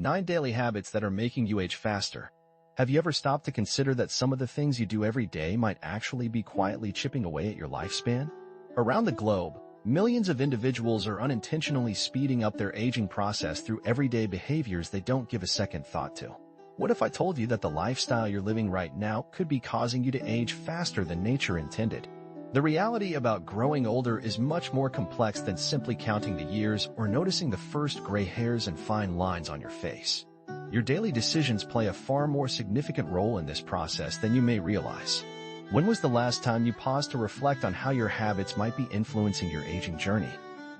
9 daily habits that are making you age faster. Have you ever stopped to consider that some of the things you do every day might actually be quietly chipping away at your lifespan? Around the globe, millions of individuals are unintentionally speeding up their aging process through everyday behaviors they don't give a second thought to. What if I told you that the lifestyle you're living right now could be causing you to age faster than nature intended? The reality about growing older is much more complex than simply counting the years or noticing the first gray hairs and fine lines on your face. Your daily decisions play a far more significant role in this process than you may realize. When was the last time you paused to reflect on how your habits might be influencing your aging journey?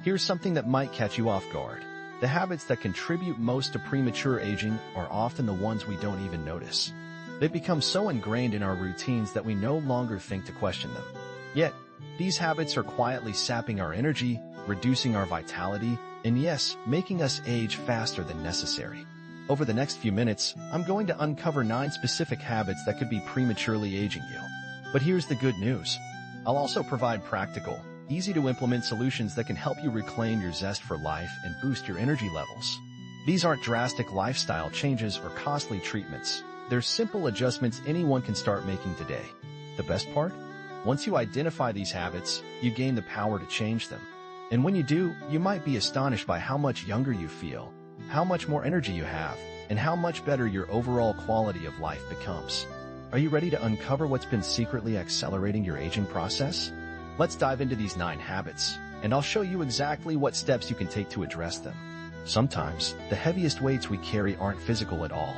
Here's something that might catch you off guard. The habits that contribute most to premature aging are often the ones we don't even notice. They've become so ingrained in our routines that we no longer think to question them. Yet, these habits are quietly sapping our energy, reducing our vitality, and yes, making us age faster than necessary. Over the next few minutes, I'm going to uncover 9 specific habits that could be prematurely aging you. But here's the good news. I'll also provide practical, easy-to-implement solutions that can help you reclaim your zest for life and boost your energy levels. These aren't drastic lifestyle changes or costly treatments. They're simple adjustments anyone can start making today. The best part? Once you identify these habits, you gain the power to change them. And when you do, you might be astonished by how much younger you feel, how much more energy you have, and how much better your overall quality of life becomes. Are you ready to uncover what's been secretly accelerating your aging process? Let's dive into these 9 habits, and I'll show you exactly what steps you can take to address them. Sometimes, the heaviest weights we carry aren't physical at all.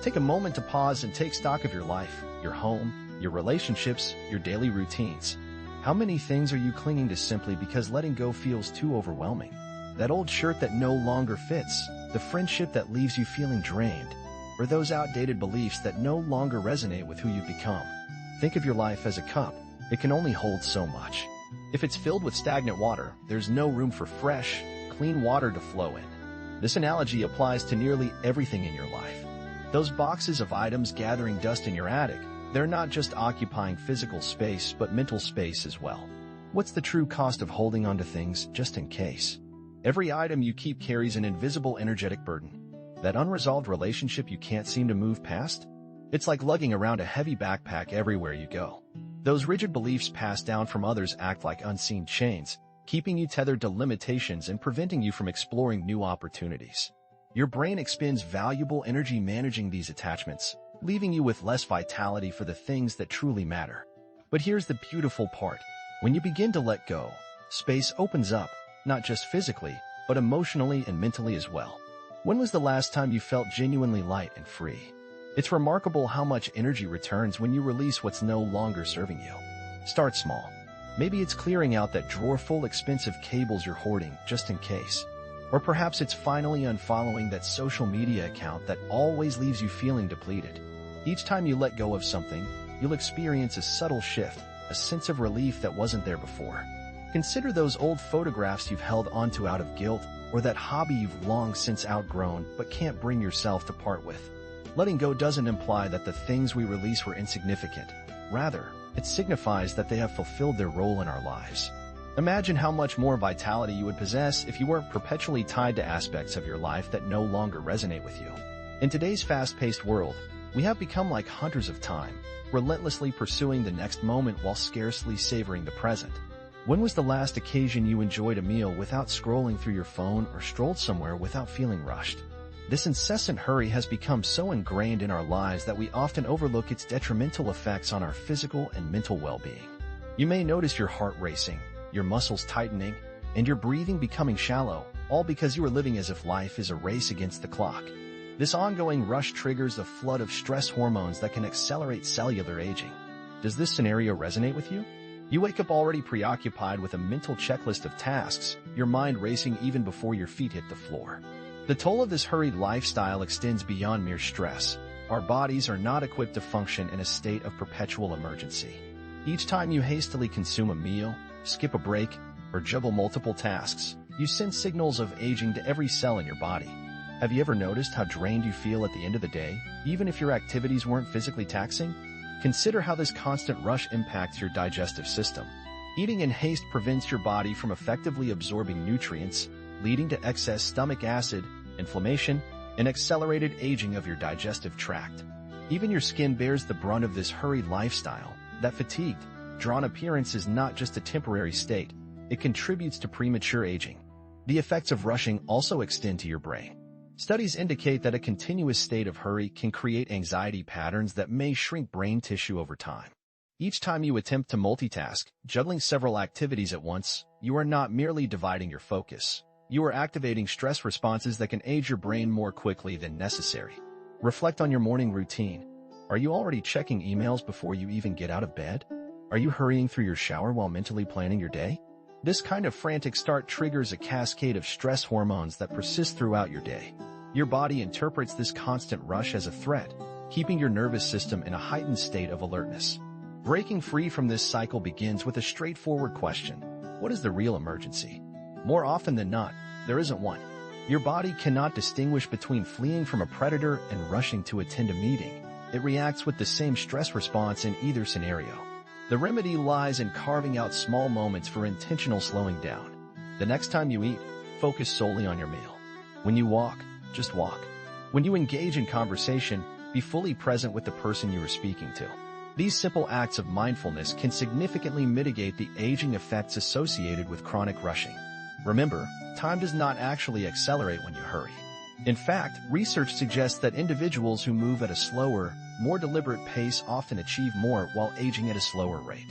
Take a moment to pause and take stock of your life, your home, your relationships, your daily routines. How many things are you clinging to simply because letting go feels too overwhelming? That old shirt that no longer fits, the friendship that leaves you feeling drained, or those outdated beliefs that no longer resonate with who you've become. Think of your life as a cup. It can only hold so much. If it's filled with stagnant water, there's no room for fresh, clean water to flow in. This analogy applies to nearly everything in your life. Those boxes of items gathering dust in your attic, they're not just occupying physical space, but mental space as well. What's the true cost of holding onto things just in case? Every item you keep carries an invisible energetic burden. That unresolved relationship you can't seem to move past? It's like lugging around a heavy backpack everywhere you go. Those rigid beliefs passed down from others act like unseen chains, keeping you tethered to limitations and preventing you from exploring new opportunities. Your brain expends valuable energy managing these attachments, leaving you with less vitality for the things that truly matter. But here's the beautiful part. When you begin to let go, space opens up, not just physically, but emotionally and mentally as well. When was the last time you felt genuinely light and free? It's remarkable how much energy returns when you release what's no longer serving you. Start small. Maybe it's clearing out that drawer full of expensive cables you're hoarding just in case. Or perhaps it's finally unfollowing that social media account that always leaves you feeling depleted. Each time you let go of something, you'll experience a subtle shift, a sense of relief that wasn't there before. Consider those old photographs you've held onto out of guilt, or that hobby you've long since outgrown but can't bring yourself to part with. Letting go doesn't imply that the things we release were insignificant. Rather, it signifies that they have fulfilled their role in our lives. Imagine how much more vitality you would possess if you weren't perpetually tied to aspects of your life that no longer resonate with you. In today's fast-paced world, we have become like hunters of time, relentlessly pursuing the next moment while scarcely savoring the present. When was the last occasion you enjoyed a meal without scrolling through your phone or strolled somewhere without feeling rushed? This incessant hurry has become so ingrained in our lives that we often overlook its detrimental effects on our physical and mental well-being. You may notice your heart racing, your muscles tightening, and your breathing becoming shallow, all because you are living as if life is a race against the clock. This ongoing rush triggers a flood of stress hormones that can accelerate cellular aging. Does this scenario resonate with you? You wake up already preoccupied with a mental checklist of tasks, your mind racing even before your feet hit the floor. The toll of this hurried lifestyle extends beyond mere stress. Our bodies are not equipped to function in a state of perpetual emergency. Each time you hastily consume a meal, skip a break, or juggle multiple tasks, you send signals of aging to every cell in your body. Have you ever noticed how drained you feel at the end of the day, even if your activities weren't physically taxing? Consider how this constant rush impacts your digestive system. Eating in haste prevents your body from effectively absorbing nutrients, leading to excess stomach acid, inflammation, and accelerated aging of your digestive tract. Even your skin bears the brunt of this hurried lifestyle. That fatigued, drawn appearance is not just a temporary state, it contributes to premature aging. The effects of rushing also extend to your brain. Studies indicate that a continuous state of hurry can create anxiety patterns that may shrink brain tissue over time. Each time you attempt to multitask, juggling several activities at once, you are not merely dividing your focus. You are activating stress responses that can age your brain more quickly than necessary. Reflect on your morning routine. Are you already checking emails before you even get out of bed? Are you hurrying through your shower while mentally planning your day? This kind of frantic start triggers a cascade of stress hormones that persist throughout your day. Your body interprets this constant rush as a threat, keeping your nervous system in a heightened state of alertness. Breaking free from this cycle begins with a straightforward question. What is the real emergency? More often than not, there isn't one. Your body cannot distinguish between fleeing from a predator and rushing to attend a meeting. It reacts with the same stress response in either scenario. The remedy lies in carving out small moments for intentional slowing down. The next time you eat, focus solely on your meal. When you walk, just walk. When you engage in conversation, be fully present with the person you are speaking to. These simple acts of mindfulness can significantly mitigate the aging effects associated with chronic rushing. Remember, time does not actually accelerate when you hurry. In fact, research suggests that individuals who move at a slower, more deliberate pace often achieve more while aging at a slower rate.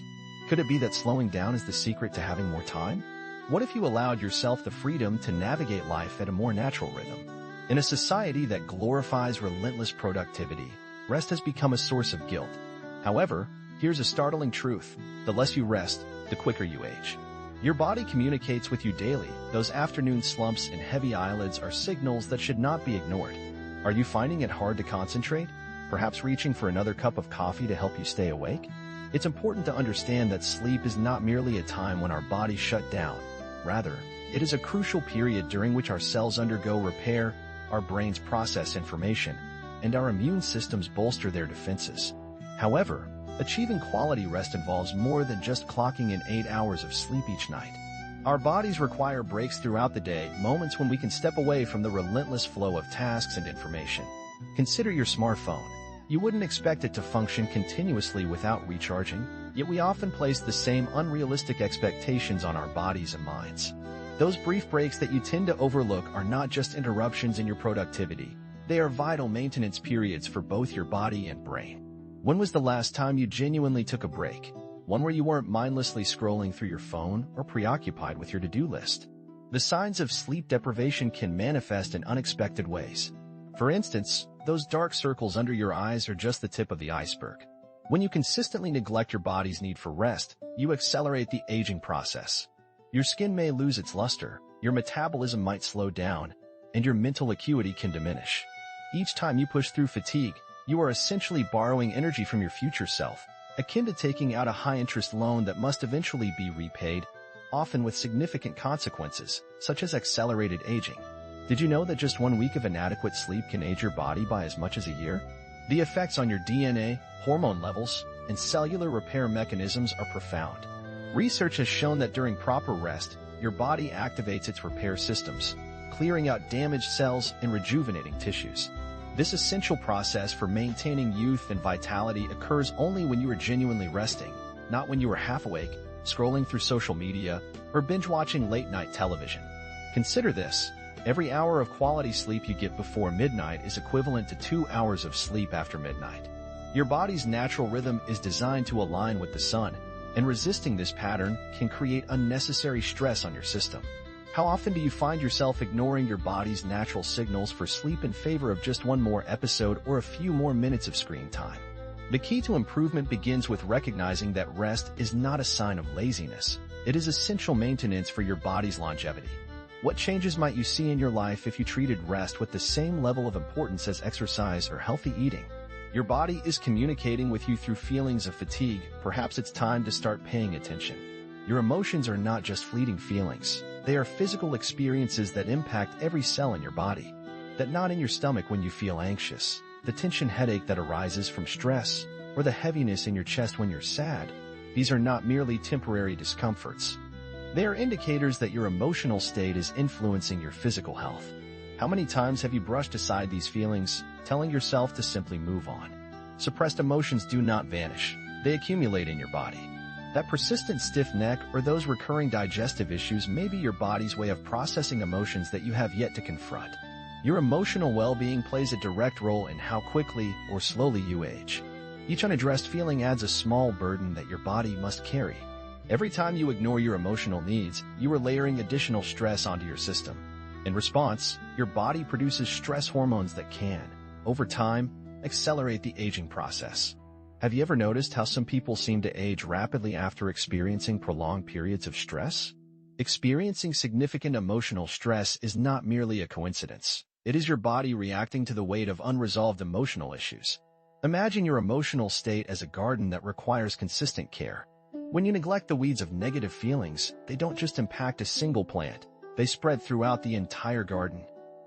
Could it be that slowing down is the secret to having more time? What if you allowed yourself the freedom to navigate life at a more natural rhythm? In a society that glorifies relentless productivity, rest has become a source of guilt. However, here's a startling truth. The less you rest, the quicker you age. Your body communicates with you daily. Those afternoon slumps and heavy eyelids are signals that should not be ignored. Are you finding it hard to concentrate? Perhaps reaching for another cup of coffee to help you stay awake? It's important to understand that sleep is not merely a time when our bodies shut down. Rather, it is a crucial period during which our cells undergo repair, our brains process information, and our immune systems bolster their defenses. However, achieving quality rest involves more than just clocking in 8 hours of sleep each night. Our bodies require breaks throughout the day, moments when we can step away from the relentless flow of tasks and information. Consider your smartphone. You wouldn't expect it to function continuously without recharging, yet we often place the same unrealistic expectations on our bodies and minds. Those brief breaks that you tend to overlook are not just interruptions in your productivity. They are vital maintenance periods for both your body and brain. When was the last time you genuinely took a break? One where you weren't mindlessly scrolling through your phone or preoccupied with your to-do list. The signs of sleep deprivation can manifest in unexpected ways. For instance, those dark circles under your eyes are just the tip of the iceberg. When you consistently neglect your body's need for rest, you accelerate the aging process. Your skin may lose its luster, your metabolism might slow down, and your mental acuity can diminish. Each time you push through fatigue, you are essentially borrowing energy from your future self, akin to taking out a high-interest loan that must eventually be repaid, often with significant consequences, such as accelerated aging. Did you know that just 1 week of inadequate sleep can age your body by as much as a year? The effects on your DNA, hormone levels, and cellular repair mechanisms are profound. Research has shown that during proper rest, your body activates its repair systems, clearing out damaged cells and rejuvenating tissues. This essential process for maintaining youth and vitality occurs only when you are genuinely resting, not when you are half awake, scrolling through social media, or binge-watching late-night television. Consider this. Every hour of quality sleep you get before midnight is equivalent to 2 hours of sleep after midnight. Your body's natural rhythm is designed to align with the sun, and resisting this pattern can create unnecessary stress on your system. How often do you find yourself ignoring your body's natural signals for sleep in favor of just one more episode or a few more minutes of screen time? The key to improvement begins with recognizing that rest is not a sign of laziness. It is essential maintenance for your body's longevity. What changes might you see in your life if you treated rest with the same level of importance as exercise or healthy eating? Your body is communicating with you through feelings of fatigue. Perhaps it's time to start paying attention. Your emotions are not just fleeting feelings. They are physical experiences that impact every cell in your body. That knot in your stomach when you feel anxious, the tension headache that arises from stress, or the heaviness in your chest when you're sad. These are not merely temporary discomforts. They are indicators that your emotional state is influencing your physical health. How many times have you brushed aside these feelings, telling yourself to simply move on? Suppressed emotions do not vanish. They accumulate in your body. That persistent stiff neck or those recurring digestive issues may be your body's way of processing emotions that you have yet to confront. Your emotional well-being plays a direct role in how quickly or slowly you age. Each unaddressed feeling adds a small burden that your body must carry. Every time you ignore your emotional needs, you are layering additional stress onto your system. In response, your body produces stress hormones that can, over time, accelerate the aging process. Have you ever noticed how some people seem to age rapidly after experiencing prolonged periods of stress? Experiencing significant emotional stress is not merely a coincidence. It is your body reacting to the weight of unresolved emotional issues. Imagine your emotional state as a garden that requires consistent care. When you neglect the weeds of negative feelings, they don't just impact a single plant. They spread throughout the entire garden.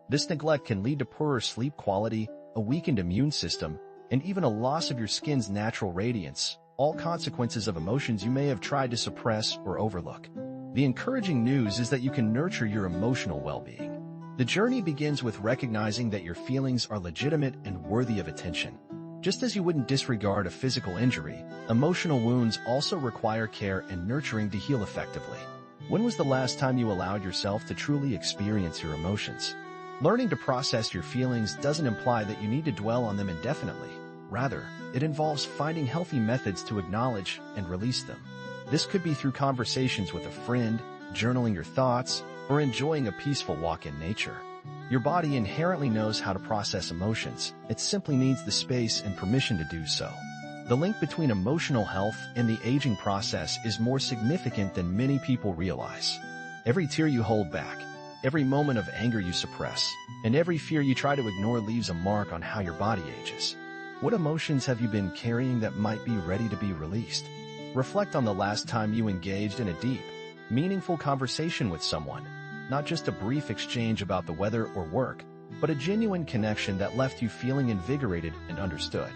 This neglect can lead to poorer sleep quality, a weakened immune system, and even a loss of your skin's natural radiance, all consequences of emotions you may have tried to suppress or overlook. The encouraging news is that you can nurture your emotional well-being. The journey begins with recognizing that your feelings are legitimate and worthy of attention. Just as you wouldn't disregard a physical injury, emotional wounds also require care and nurturing to heal effectively. When was the last time you allowed yourself to truly experience your emotions? Learning to process your feelings doesn't imply that you need to dwell on them indefinitely. Rather, it involves finding healthy methods to acknowledge and release them. This could be through conversations with a friend, journaling your thoughts, or enjoying a peaceful walk in nature. Your body inherently knows how to process emotions. It simply needs the space and permission to do so. The link between emotional health and the aging process is more significant than many people realize. Every tear you hold back, every moment of anger you suppress, and every fear you try to ignore leaves a mark on how your body ages. What emotions have you been carrying that might be ready to be released? Reflect on the last time you engaged in a deep, meaningful conversation with someone. Not just a brief exchange about the weather or work, but a genuine connection that left you feeling invigorated and understood.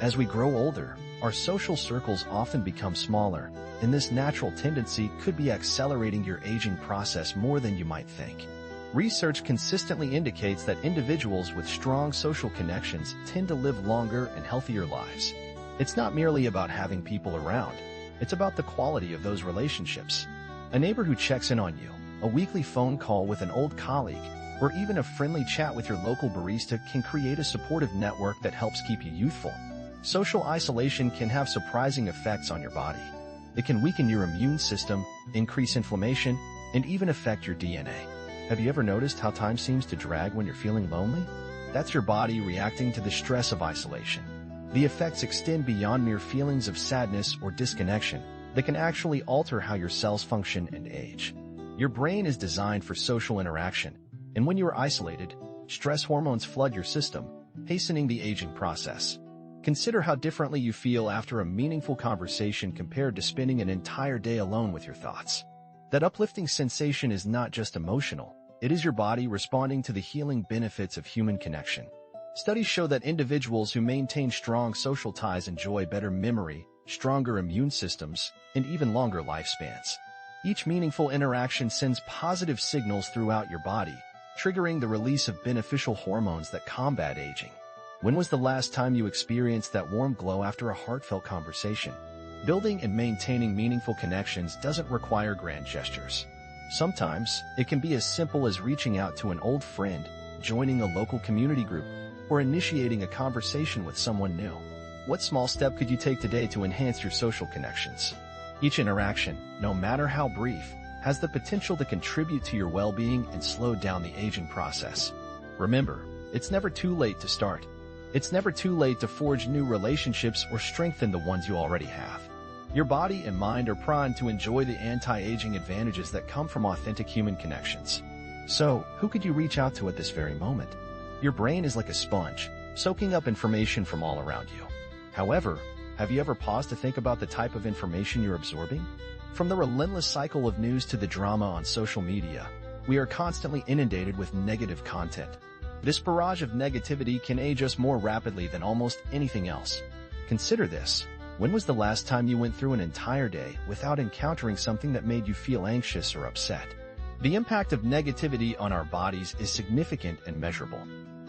As we grow older, our social circles often become smaller, and this natural tendency could be accelerating your aging process more than you might think. Research consistently indicates that individuals with strong social connections tend to live longer and healthier lives. It's not merely about having people around, it's about the quality of those relationships. A neighbor who checks in on you, a weekly phone call with an old colleague, or even a friendly chat with your local barista can create a supportive network that helps keep you youthful. Social isolation can have surprising effects on your body. It can weaken your immune system, increase inflammation, and even affect your DNA. Have you ever noticed how time seems to drag when you're feeling lonely? That's your body reacting to the stress of isolation. The effects extend beyond mere feelings of sadness or disconnection. They can actually alter how your cells function and age. Your brain is designed for social interaction, and when you are isolated, stress hormones flood your system, hastening the aging process. Consider how differently you feel after a meaningful conversation compared to spending an entire day alone with your thoughts. That uplifting sensation is not just emotional, it is your body responding to the healing benefits of human connection. Studies show that individuals who maintain strong social ties enjoy better memory, stronger immune systems, and even longer lifespans. Each meaningful interaction sends positive signals throughout your body, triggering the release of beneficial hormones that combat aging. When was the last time you experienced that warm glow after a heartfelt conversation? Building and maintaining meaningful connections doesn't require grand gestures. Sometimes, it can be as simple as reaching out to an old friend, joining a local community group, or initiating a conversation with someone new. What small step could you take today to enhance your social connections? Each interaction, no matter how brief, has the potential to contribute to your well-being and slow down the aging process. Remember, it's never too late to start. It's never too late to forge new relationships or strengthen the ones you already have. Your body and mind are primed to enjoy the anti-aging advantages that come from authentic human connections. So, who could you reach out to at this very moment? Your brain is like a sponge, soaking up information from all around you. However, have you ever paused to think about the type of information you're absorbing? From the relentless cycle of news to the drama on social media, we are constantly inundated with negative content. This barrage of negativity can age us more rapidly than almost anything else. Consider this. When was the last time you went through an entire day without encountering something that made you feel anxious or upset? The impact of negativity on our bodies is significant and measurable.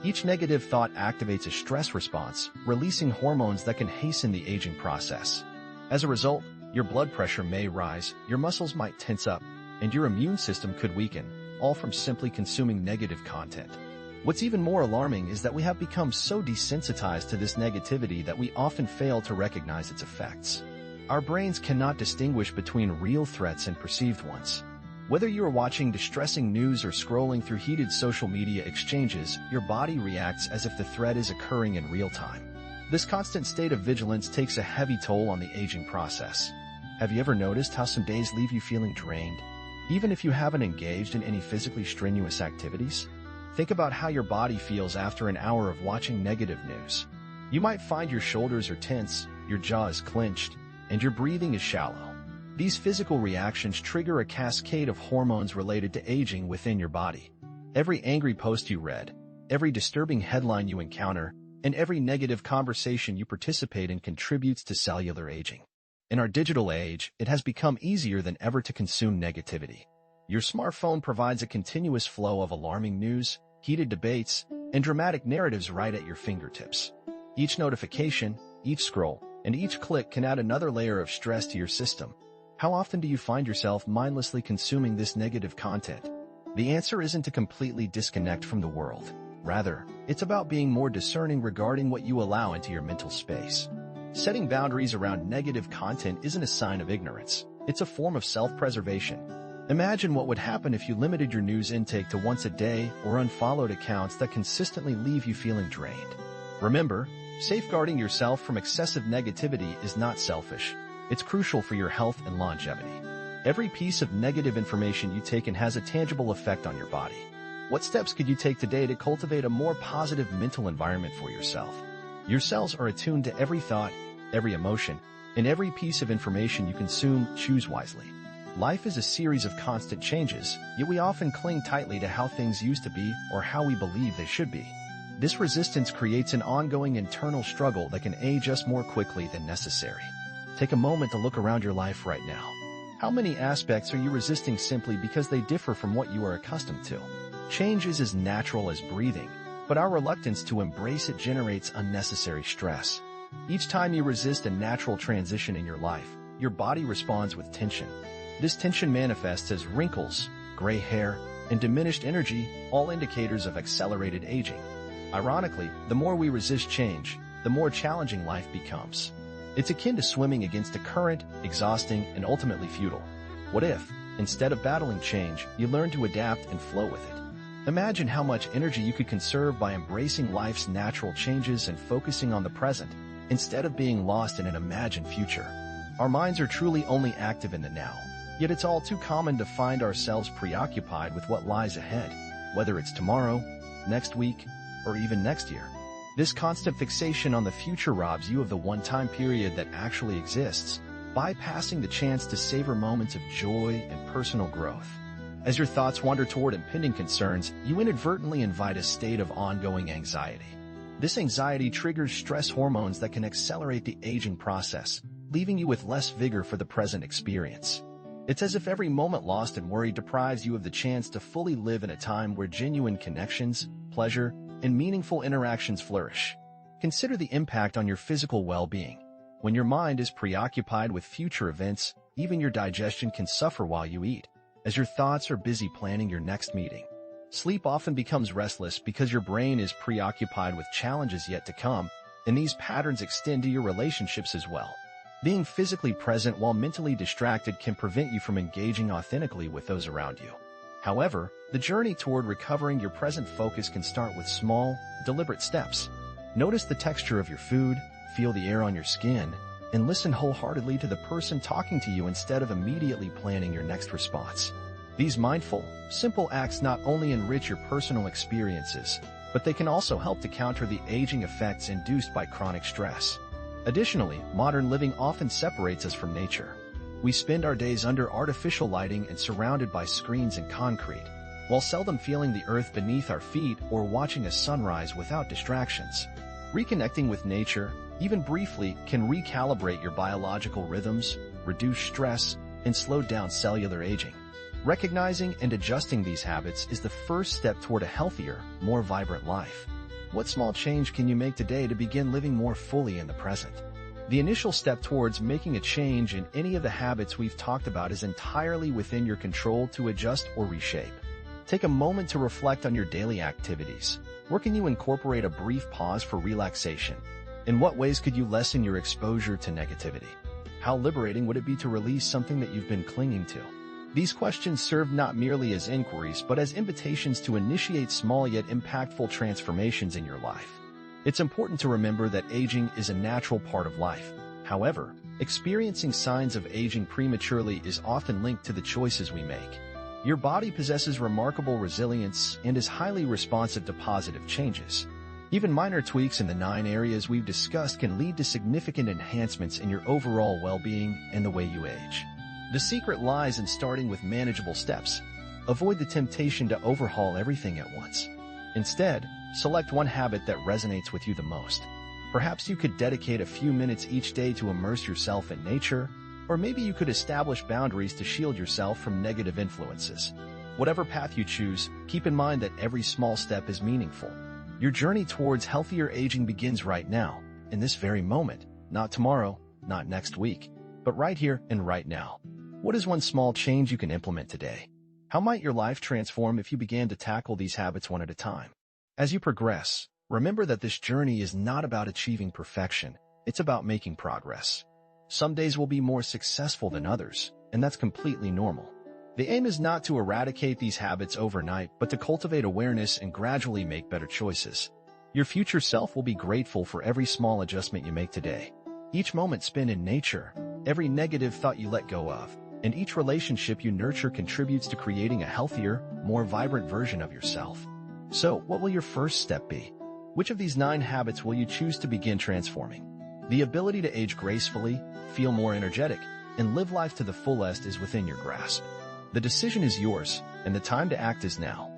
Each negative thought activates a stress response, releasing hormones that can hasten the aging process. As a result, your blood pressure may rise, your muscles might tense up, and your immune system could weaken, all from simply consuming negative content. What's even more alarming is that we have become so desensitized to this negativity that we often fail to recognize its effects. Our brains cannot distinguish between real threats and perceived ones. Whether you are watching distressing news or scrolling through heated social media exchanges, your body reacts as if the threat is occurring in real time. This constant state of vigilance takes a heavy toll on the aging process. Have you ever noticed how some days leave you feeling drained, even if you haven't engaged in any physically strenuous activities? Think about how your body feels after an hour of watching negative news. You might find your shoulders are tense, your jaw is clenched, and your breathing is shallow. These physical reactions trigger a cascade of hormones related to aging within your body. Every angry post you read, every disturbing headline you encounter, and every negative conversation you participate in contributes to cellular aging. In our digital age, it has become easier than ever to consume negativity. Your smartphone provides a continuous flow of alarming news, heated debates, and dramatic narratives right at your fingertips. Each notification, each scroll, and each click can add another layer of stress to your system. How often do you find yourself mindlessly consuming this negative content? The answer isn't to completely disconnect from the world. Rather, it's about being more discerning regarding what you allow into your mental space. Setting boundaries around negative content isn't a sign of ignorance. It's a form of self-preservation. Imagine what would happen if you limited your news intake to once a day or unfollowed accounts that consistently leave you feeling drained. Remember, safeguarding yourself from excessive negativity is not selfish. It's crucial for your health and longevity. Every piece of negative information you take in has a tangible effect on your body. What steps could you take today to cultivate a more positive mental environment for yourself? Your cells are attuned to every thought, every emotion, and every piece of information you consume. Choose wisely. Life is a series of constant changes, yet we often cling tightly to how things used to be or how we believe they should be. This resistance creates an ongoing internal struggle that can age us more quickly than necessary. Take a moment to look around your life right now. How many aspects are you resisting simply because they differ from what you are accustomed to? Change is as natural as breathing, but our reluctance to embrace it generates unnecessary stress. Each time you resist a natural transition in your life, your body responds with tension. This tension manifests as wrinkles, gray hair, and diminished energy, all indicators of accelerated aging. Ironically, the more we resist change, the more challenging life becomes. It's akin to swimming against a current, exhausting, and ultimately futile. What if, instead of battling change, you learn to adapt and flow with it? Imagine how much energy you could conserve by embracing life's natural changes and focusing on the present, instead of being lost in an imagined future. Our minds are truly only active in the now, yet it's all too common to find ourselves preoccupied with what lies ahead, whether it's tomorrow, next week, or even next year. This constant fixation on the future robs you of the one-time period that actually exists, bypassing the chance to savor moments of joy and personal growth. As your thoughts wander toward impending concerns, you inadvertently invite a state of ongoing anxiety. This anxiety triggers stress hormones that can accelerate the aging process, leaving you with less vigor for the present experience. It's as if every moment lost in worry deprives you of the chance to fully live in a time where genuine connections, pleasure, and meaningful interactions flourish. Consider the impact on your physical well-being. When your mind is preoccupied with future events, even your digestion can suffer while you eat, as your thoughts are busy planning your next meeting. Sleep often becomes restless because your brain is preoccupied with challenges yet to come, and these patterns extend to your relationships as well. Being physically present while mentally distracted can prevent you from engaging authentically with those around you. However, the journey toward recovering your present focus can start with small, deliberate steps. Notice the texture of your food, feel the air on your skin, and listen wholeheartedly to the person talking to you instead of immediately planning your next response. These mindful, simple acts not only enrich your personal experiences, but they can also help to counter the aging effects induced by chronic stress. Additionally, modern living often separates us from nature. We spend our days under artificial lighting and surrounded by screens and concrete, while seldom feeling the earth beneath our feet or watching a sunrise without distractions. Reconnecting with nature, even briefly, can recalibrate your biological rhythms, reduce stress, and slow down cellular aging. Recognizing and adjusting these habits is the first step toward a healthier, more vibrant life. What small change can you make today to begin living more fully in the present? The initial step towards making a change in any of the habits we've talked about is entirely within your control to adjust or reshape. Take a moment to reflect on your daily activities. Where can you incorporate a brief pause for relaxation? In what ways could you lessen your exposure to negativity? How liberating would it be to release something that you've been clinging to? These questions serve not merely as inquiries, but as invitations to initiate small yet impactful transformations in your life. It's important to remember that aging is a natural part of life. However, experiencing signs of aging prematurely is often linked to the choices we make. Your body possesses remarkable resilience and is highly responsive to positive changes. Even minor tweaks in the 9 areas we've discussed can lead to significant enhancements in your overall well-being and the way you age. The secret lies in starting with manageable steps. Avoid the temptation to overhaul everything at once. Instead, select one habit that resonates with you the most. Perhaps you could dedicate a few minutes each day to immerse yourself in nature, or maybe you could establish boundaries to shield yourself from negative influences. Whatever path you choose, keep in mind that every small step is meaningful. Your journey towards healthier aging begins right now, in this very moment, not tomorrow, not next week, but right here and right now. What is one small change you can implement today? How might your life transform if you began to tackle these habits one at a time? As you progress, remember that this journey is not about achieving perfection, it's about making progress. Some days will be more successful than others, and that's completely normal. The aim is not to eradicate these habits overnight, but to cultivate awareness and gradually make better choices. Your future self will be grateful for every small adjustment you make today. Each moment spent in nature, every negative thought you let go of, and each relationship you nurture contributes to creating a healthier, more vibrant version of yourself. So, what will your first step be? Which of these 9 habits will you choose to begin transforming? The ability to age gracefully, feel more energetic, and live life to the fullest is within your grasp. The decision is yours, and the time to act is now.